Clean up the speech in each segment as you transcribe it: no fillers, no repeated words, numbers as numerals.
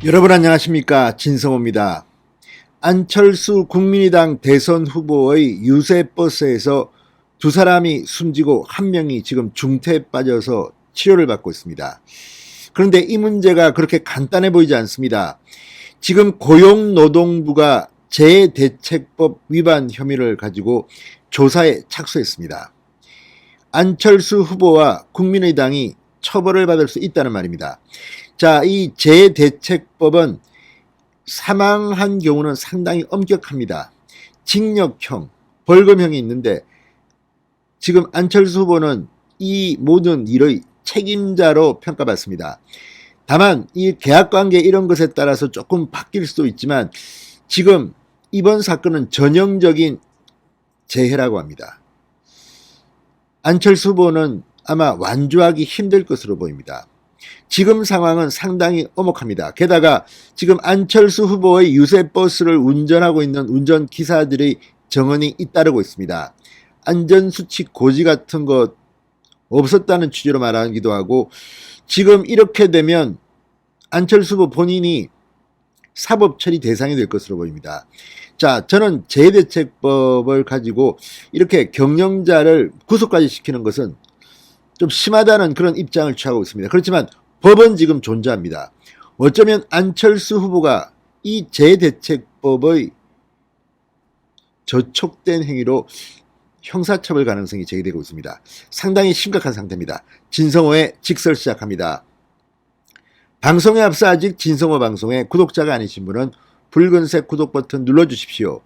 여러분 안녕하십니까, 진성호입니다. 안철수 국민의당 대선 후보의 유세버스에서 두 사람이 숨지고 한 명이 지금 중태에 빠져서 치료를 받고 있습니다. 그런데 이 문제가 그렇게 간단해 보이지 않습니다. 지금 고용노동부가 재대책법 위반 혐의를 가지고 조사에 착수했습니다. 안철수 후보와 국민의당이 처벌을 받을 수 있다는 말입니다. 자, 이 재대책법은 사망한 경우는 상당히 엄격합니다. 징역형, 벌금형이 있는데 지금 안철수 후보는 이 모든 일의 책임자로 평가받습니다. 다만 이 계약관계 이런 것에 따라서 조금 바뀔 수도 있지만 지금 이번 사건은 전형적인 재해라고 합니다. 안철수 후보는 아마 완주하기 힘들 것으로 보입니다. 지금 상황은 상당히 엄혹합니다. 게다가 지금 안철수 후보의 유세버스를 운전하고 있는 운전기사들의 정언이 잇따르고 있습니다. 안전수칙 고지 같은 것 없었다는 취지로 말하기도 하고, 지금 이렇게 되면 안철수 후보 본인이 사법처리 대상이 될 것으로 보입니다. 자, 저는 재대책법을 가지고 이렇게 경영자를 구속까지 시키는 것은 좀 심하다는 그런 입장을 취하고 있습니다. 그렇지만 법은 지금 존재합니다. 어쩌면 안철수 후보가 이 재대책법의 저촉된 행위로 형사처벌 가능성이 제기되고 있습니다. 상당히 심각한 상태입니다. 진성호의 직설 시작합니다. 방송에 앞서 아직 진성호 방송에 구독자가 아니신 분은 붉은색 구독 버튼 눌러주십시오.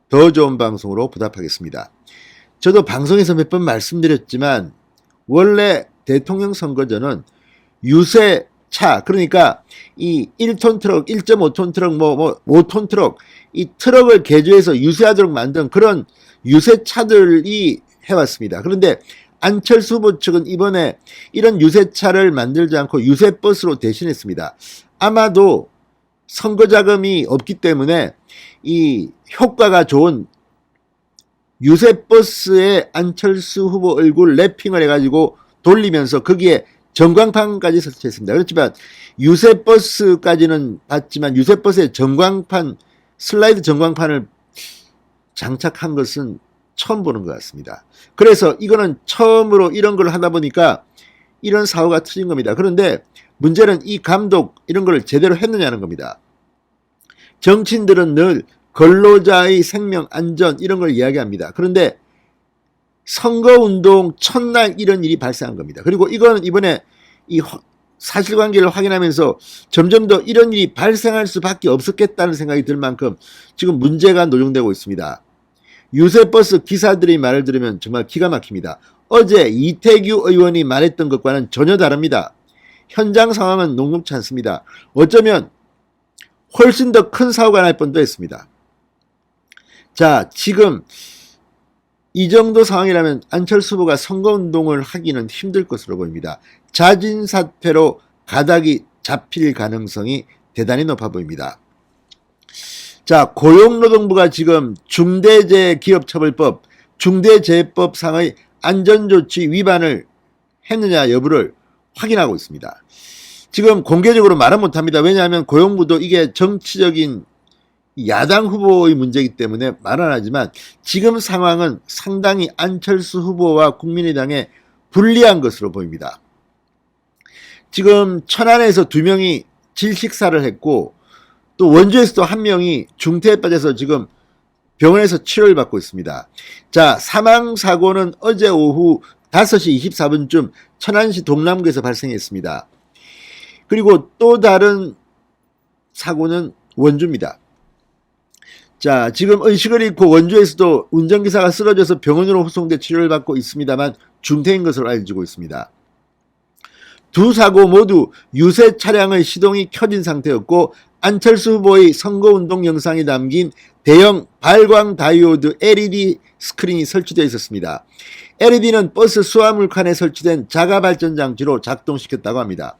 더 좋은 방송으로 보답하겠습니다. 저도 방송에서 몇 번 말씀드렸지만 원래 대통령 선거전은 유세차, 그러니까 이 1톤 트럭, 1.5톤 트럭, 5톤 트럭, 이 트럭을 개조해서 유세하도록 만든 그런 유세차들이 해왔습니다. 그런데 안철수 후보 측은 이번에 이런 유세차를 만들지 않고 유세버스로 대신했습니다. 아마도 선거 자금이 없기 때문에 이 효과가 좋은 유세버스에 안철수 후보 얼굴 랩핑을 해가지고 돌리면서 거기에 전광판까지 설치했습니다. 그렇지만 유세버스까지는 봤지만 유세버스에 전광판, 슬라이드 전광판을 장착한 것은 처음 보는 것 같습니다. 그래서 이거는 처음으로 이런 걸 하다 보니까 이런 사고가 터진 겁니다. 그런데 문제는 이 감독 이런 걸 제대로 했느냐는 겁니다. 정치인들은 늘 근로자의 생명 안전 이런 걸 이야기합니다. 그런데 선거운동 첫날 이런 일이 발생한 겁니다. 그리고 이거는 이번에 이 사실관계를 확인하면서 점점 더 이런 일이 발생할 수밖에 없었겠다는 생각이 들 만큼 지금 문제가 노정되고 있습니다. 유세버스 기사들의 말을 들으면 정말 기가 막힙니다. 어제 이태규 의원이 말했던 것과는 전혀 다릅니다. 현장 상황은 녹록치 않습니다. 어쩌면 훨씬 더 큰 사고가 날 뻔도 했습니다. 자, 지금 이 정도 상황이라면 안철수 후보가 선거운동을 하기는 힘들 것으로 보입니다. 자진사퇴로 가닥이 잡힐 가능성이 대단히 높아 보입니다. 자, 고용노동부가 지금 중대재해기업처벌법, 중대재해법상의 안전조치 위반을 했느냐 여부를 확인하고 있습니다. 지금 공개적으로 말은 못합니다. 왜냐하면 고용부도 이게 정치적인 야당 후보의 문제이기 때문에 말 안 하지만 지금 상황은 상당히 안철수 후보와 국민의당에 불리한 것으로 보입니다. 지금 천안에서 2명이 질식사를 했고 또 원주에서도 1명이 중태에 빠져서 지금 병원에서 치료를 받고 있습니다. 자, 사망사고는 어제 오후 5시 24분쯤 천안시 동남구에서 발생했습니다. 그리고 또 다른 사고는 원주입니다. 자, 지금 의식을 잃고 원주에서도 운전기사가 쓰러져서 병원으로 후송돼 치료를 받고 있습니다만 중태인 것으로 알려지고 있습니다. 두 사고 모두 유세 차량의 시동이 켜진 상태였고 안철수 후보의 선거운동 영상이 담긴 대형 발광 다이오드 LED 스크린이 설치되어 있었습니다. LED는 버스 수화물칸에 설치된 자가발전 장치로 작동시켰다고 합니다.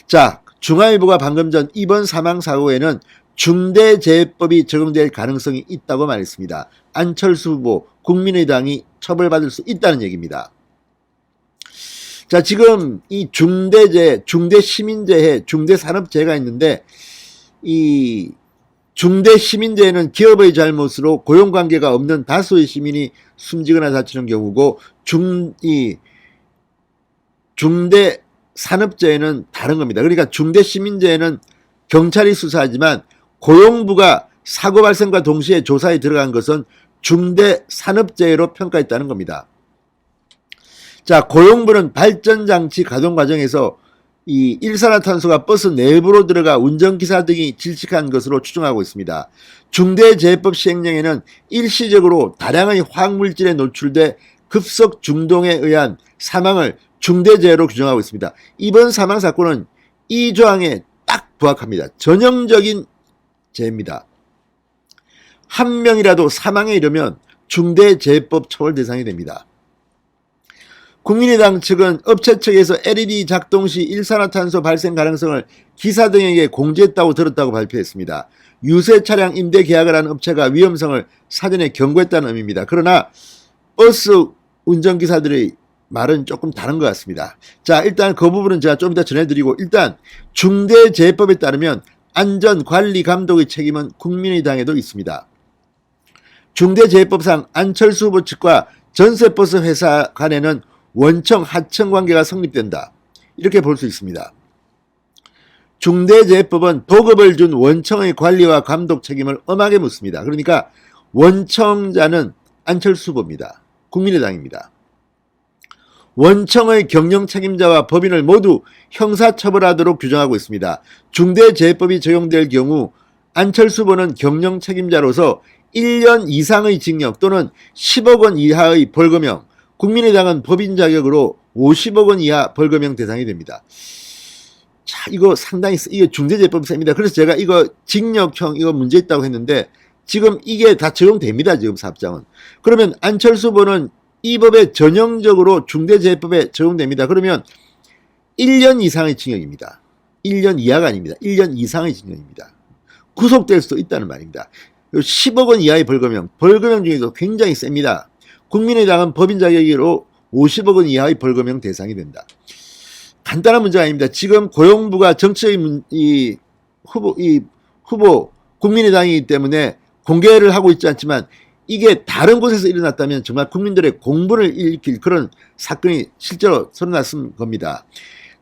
자, 중앙일보가 방금 전 이번 사망사고에는 중대재해법이 적용될 가능성이 있다고 말했습니다. 안철수 후보, 국민의당이 처벌받을 수 있다는 얘기입니다. 자, 지금 이 중대재해, 중대시민재해, 중대산업재해가 있는데 이 중대 시민재해는 기업의 잘못으로 고용관계가 없는 다수의 시민이 숨지거나 다치는 경우고 중대 산업재해는 다른 겁니다. 그러니까 중대 시민재해는 경찰이 수사하지만 고용부가 사고 발생과 동시에 조사에 들어간 것은 중대 산업재해로 평가했다는 겁니다. 자, 고용부는 발전장치 가동 과정에서 이 일산화탄소가 버스 내부로 들어가 운전기사 등이 질식한 것으로 추정하고 있습니다. 중대재해법 시행령에는 일시적으로 다량의 화학물질에 노출돼 급속 중동에 의한 사망을 중대재해로 규정하고 있습니다. 이번 사망 사건은 이 조항에 딱 부합합니다. 전형적인 재해입니다. 한 명이라도 사망에 이르면 중대재해법 처벌 대상이 됩니다. 국민의당 측은 업체 측에서 LED 작동 시 일산화탄소 발생 가능성을 기사 등에게 공지했다고 들었다고 발표했습니다. 유세 차량 임대 계약을 한 업체가 위험성을 사전에 경고했다는 의미입니다. 그러나 버스 운전기사들의 말은 조금 다른 것 같습니다. 자, 일단 그 부분은 제가 좀 이따 전해드리고, 일단 중대재해법에 따르면 안전관리 감독의 책임은 국민의당에도 있습니다. 중대재해법상 안철수 후보 측과 전세버스 회사 간에는 원청 하청 관계가 성립된다, 이렇게 볼 수 있습니다. 중대재해법은 보급을 준 원청의 관리와 감독 책임을 엄하게 묻습니다. 그러니까 원청자는 안철수 후보입니다. 국민의당입니다. 원청의 경영 책임자와 법인을 모두 형사처벌하도록 규정하고 있습니다. 중대재해법이 적용될 경우 안철수 후보는 경영 책임자로서 1년 이상의 징역 또는 10억 원 이하의 벌금형, 국민의당은 법인 자격으로 50억 원 이하 벌금형 대상이 됩니다. 자, 이거 상당히, 이게 중대재해법이 셉니다. 그래서 제가 이거 징역형 이거 문제 있다고 했는데 지금 이게 다 적용됩니다. 지금 사업장은. 그러면 안철수 후보는 이 법에 전형적으로 중대재해법에 적용됩니다. 그러면 1년 이상의 징역입니다. 1년 이하가 아닙니다. 1년 이상의 징역입니다. 구속될 수도 있다는 말입니다. 10억 원 이하의 벌금형, 벌금형 중에도 굉장히 셉니다. 국민의당은 법인 자격으로 50억 원 이하의 벌금형 대상이 된다. 간단한 문제가 아닙니다. 지금 고용부가 정치의 후보 국민의당이기 때문에 공개를 하고 있지 않지만 이게 다른 곳에서 일어났다면 정말 국민들의 공분을 일으킬 그런 사건이 실제로 일어났을 겁니다.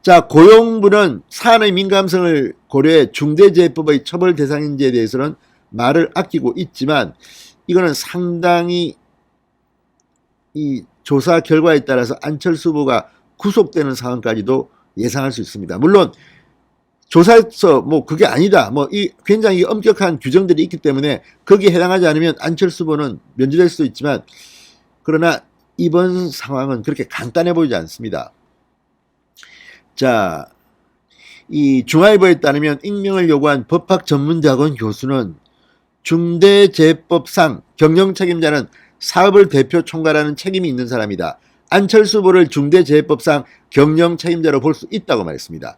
자, 고용부는 사안의 민감성을 고려해 중대재해법의 처벌 대상인지에 대해서는 말을 아끼고 있지만 이거는 상당히 이 조사 결과에 따라서 안철수 후보가 구속되는 상황까지도 예상할 수 있습니다. 물론 조사에서 뭐 그게 아니다, 뭐 이 굉장히 엄격한 규정들이 있기 때문에 거기에 해당하지 않으면 안철수 후보는 면제될 수도 있지만, 그러나 이번 상황은 그렇게 간단해 보이지 않습니다. 자, 이 중앙일보에 따르면 익명을 요구한 법학 전문대학원 교수는 중대재해법상 경영 책임자는 사업을 대표 총괄하는 책임이 있는 사람이다. 안철수 후보를 중대재해법상 경영 책임자로 볼 수 있다고 말했습니다.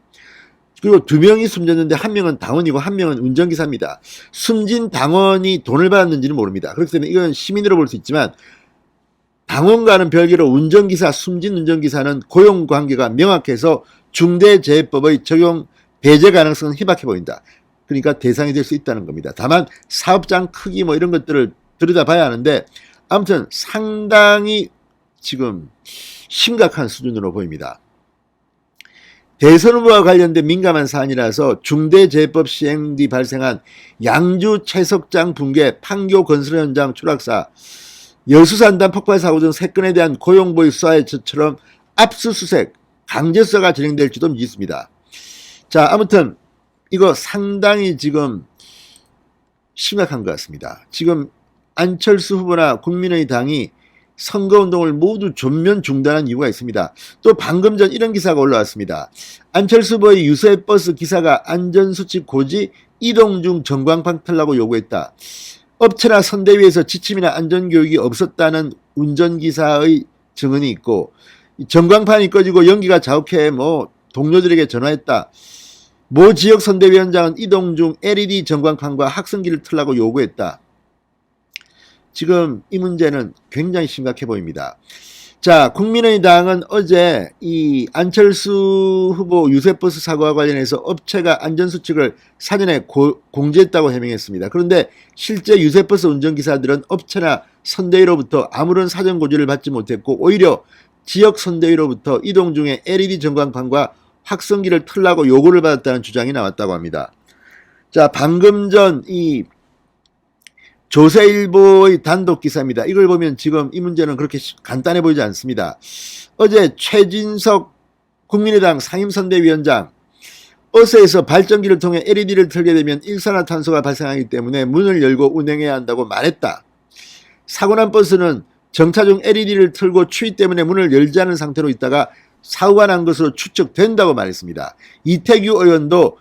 그리고 두 명이 숨졌는데 한 명은 당원이고 한 명은 운전기사입니다. 숨진 당원이 돈을 받았는지는 모릅니다. 그렇기 때문에 이건 시민으로 볼 수 있지만 당원과는 별개로 운전기사, 숨진 운전기사는 고용관계가 명확해서 중대재해법의 적용 배제 가능성은 희박해 보인다. 그러니까 대상이 될 수 있다는 겁니다. 다만 사업장 크기 뭐 이런 것들을 들여다봐야 하는데 아무튼 상당히 지금 심각한 수준으로 보입니다. 대선 후보와 관련된 민감한 사안이라서 중대재해법 시행 뒤 발생한 양주 채석장 붕괴, 판교 건설 현장 추락사, 여수산단 폭발 사고 등 3건에 대한 고용부의 수사에 저처럼 압수수색, 강제수사가 진행될지도 믿습니다. 자, 아무튼 이거 상당히 지금 심각한 것 같습니다. 지금 안철수 후보나 국민의당이 선거운동을 모두 전면 중단한 이유가 있습니다. 또 방금 전 이런 기사가 올라왔습니다. 안철수 후보의 유세버스 기사가 안전수칙 고지, 이동 중 전광판 틀라고 요구했다. 업체나 선대위에서 지침이나 안전교육이 없었다는 운전기사의 증언이 있고, 전광판이 꺼지고 연기가 자욱해 뭐 동료들에게 전화했다. 모 지역 선대위원장은 이동 중 LED 전광판과 학생기를 틀라고 요구했다. 지금 이 문제는 굉장히 심각해 보입니다. 자, 국민의당은 어제 이 안철수 후보 유세버스 사고와 관련해서 업체가 안전수칙을 사전에 공지했다고 해명했습니다. 그런데 실제 유세버스 운전기사들은 업체나 선대위로부터 아무런 사전 고지를 받지 못했고 오히려 지역 선대위로부터 이동 중에 LED 전광판과 확성기를 틀라고 요구를 받았다는 주장이 나왔다고 합니다. 자, 방금 전 이 조세일보의 단독 기사입니다. 이걸 보면 지금 이 문제는 그렇게 간단해 보이지 않습니다. 어제 최진석 국민의당 상임선대위원장 버스에서 발전기를 통해 LED를 틀게 되면 일산화탄소가 발생하기 때문에 문을 열고 운행해야 한다고 말했다. 사고난 버스는 정차 중 LED를 틀고 추위 때문에 문을 열지 않은 상태로 있다가 사고가 난 것으로 추측된다고 말했습니다. 이태규 의원도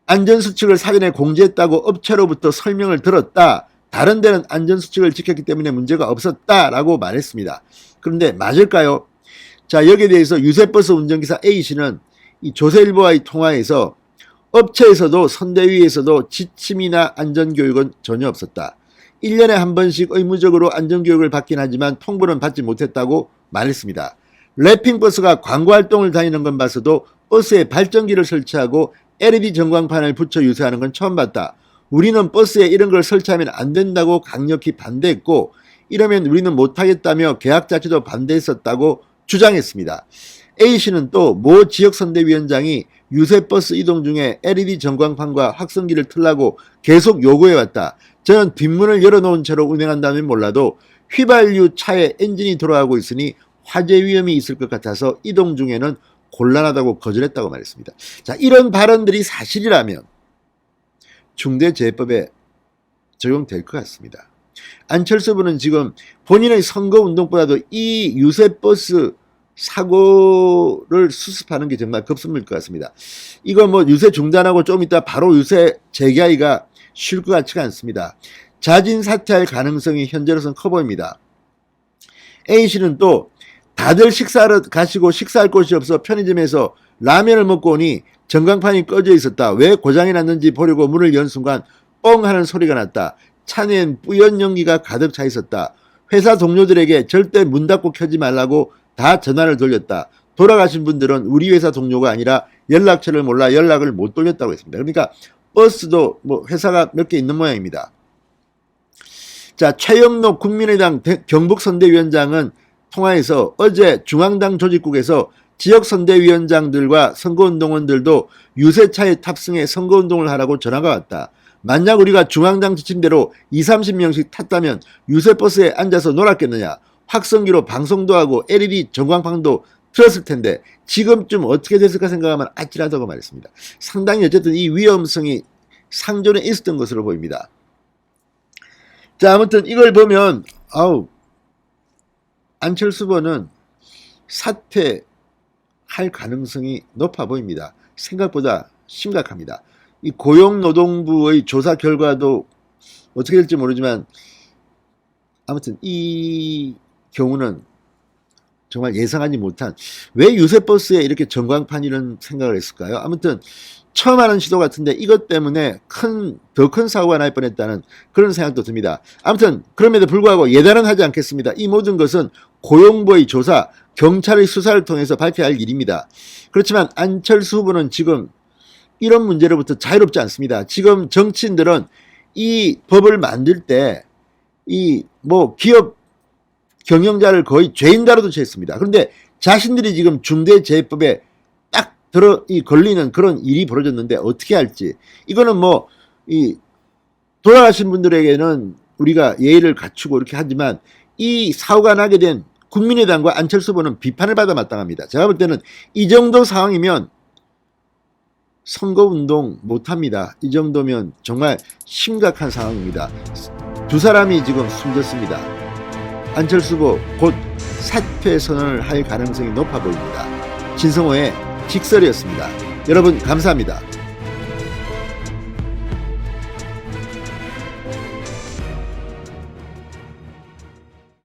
안전수칙을 사전에 공지했다고 업체로부터 설명을 들었다. 다른 데는 안전수칙을 지켰기 때문에 문제가 없었다라고 말했습니다. 그런데 맞을까요? 자, 여기에 대해서 유세버스 운전기사 A씨는 이 조세일보와의 통화에서 업체에서도 선대위에서도 지침이나 안전교육은 전혀 없었다. 1년에 한 번씩 의무적으로 안전교육을 받긴 하지만 통보는 받지 못했다고 말했습니다. 랩핑버스가 광고활동을 다니는 건 봤어도 버스에 발전기를 설치하고 LED 전광판을 붙여 유세하는 건 처음 봤다. 우리는 버스에 이런 걸 설치하면 안 된다고 강력히 반대했고 이러면 우리는 못하겠다며 계약 자체도 반대했었다고 주장했습니다. A씨는 또 모 지역선대위원장이 유세버스 이동 중에 LED 전광판과 확성기를 틀라고 계속 요구해왔다. 저는 뒷문을 열어놓은 채로 운행한다면 몰라도 휘발유 차에 엔진이 돌아가고 있으니 화재 위험이 있을 것 같아서 이동 중에는 곤란하다고 거절했다고 말했습니다. 자, 이런 발언들이 사실이라면 중대재해법에 적용될 것 같습니다. 안철수 후보는 지금 본인의 선거운동보다도 이 유세버스 사고를 수습하는 게 정말 급선무일 것 같습니다. 이거 뭐 유세 중단하고 좀 이따 바로 유세 재개하기가 쉬울 것 같지가 않습니다. 자진 사퇴할 가능성이 현재로서는 커 보입니다. A씨는 또 다들 식사하러 가시고 식사할 곳이 없어 편의점에서 라면을 먹고 오니 전광판이 꺼져 있었다. 왜 고장이 났는지 보려고 문을 연 순간 뻥 하는 소리가 났다. 차 내엔 뿌연 연기가 가득 차 있었다. 회사 동료들에게 절대 문 닫고 켜지 말라고 다 전화를 돌렸다. 돌아가신 분들은 우리 회사 동료가 아니라 연락처를 몰라 연락을 못 돌렸다고 했습니다. 그러니까 버스도 뭐 회사가 몇 개 있는 모양입니다. 자, 최영록 국민의당 경북선대위원장은 통화에서 어제 중앙당 조직국에서 지역선대위원장들과 선거운동원들도 유세차에 탑승해 선거운동을 하라고 전화가 왔다. 만약 우리가 중앙당 지침대로 20-30명씩 탔다면 유세버스에 앉아서 놀았겠느냐. 확성기로 방송도 하고 LED 전광판도 틀었을 텐데 지금쯤 어떻게 됐을까 생각하면 아찔하다고 말했습니다. 상당히 어쨌든 이 위험성이 상존에 있었던 것으로 보입니다. 자, 아무튼 이걸 보면 안철수 후보는 사퇴할 가능성이 높아 보입니다. 생각보다 심각합니다. 이 고용노동부의 조사 결과도 어떻게 될지 모르지만 아무튼 이 경우는 정말 예상하지 못한, 왜 유세버스에 이렇게 전광판 이런 생각을 했을까요? 아무튼 처음 하는 시도 같은데 이것 때문에 더 큰 사고가 날 뻔했다는 그런 생각도 듭니다. 아무튼 그럼에도 불구하고 예단은 하지 않겠습니다. 이 모든 것은 고용부의 조사, 경찰의 수사를 통해서 밝혀야 할 일입니다. 그렇지만 안철수 후보는 지금 이런 문제로부터 자유롭지 않습니다. 지금 정치인들은 이 법을 만들 때 이 뭐 기업 경영자를 거의 죄인 다루듯이 했습니다. 그런데 자신들이 지금 중대재해법에 딱 걸리는 그런 일이 벌어졌는데 어떻게 할지, 이거는 뭐 이 돌아가신 분들에게는 우리가 예의를 갖추고 이렇게 하지만 이 사고가 나게 된 국민의당과 안철수 후보는 비판을 받아 마땅합니다. 제가 볼 때는 이 정도 상황이면 선거운동 못합니다. 이 정도면 정말 심각한 상황입니다. 두 사람이 지금 숨졌습니다. 안철수 후보 곧 사퇴 선언을 할 가능성이 높아 보입니다. 진성호의 직설이었습니다. 여러분 감사합니다.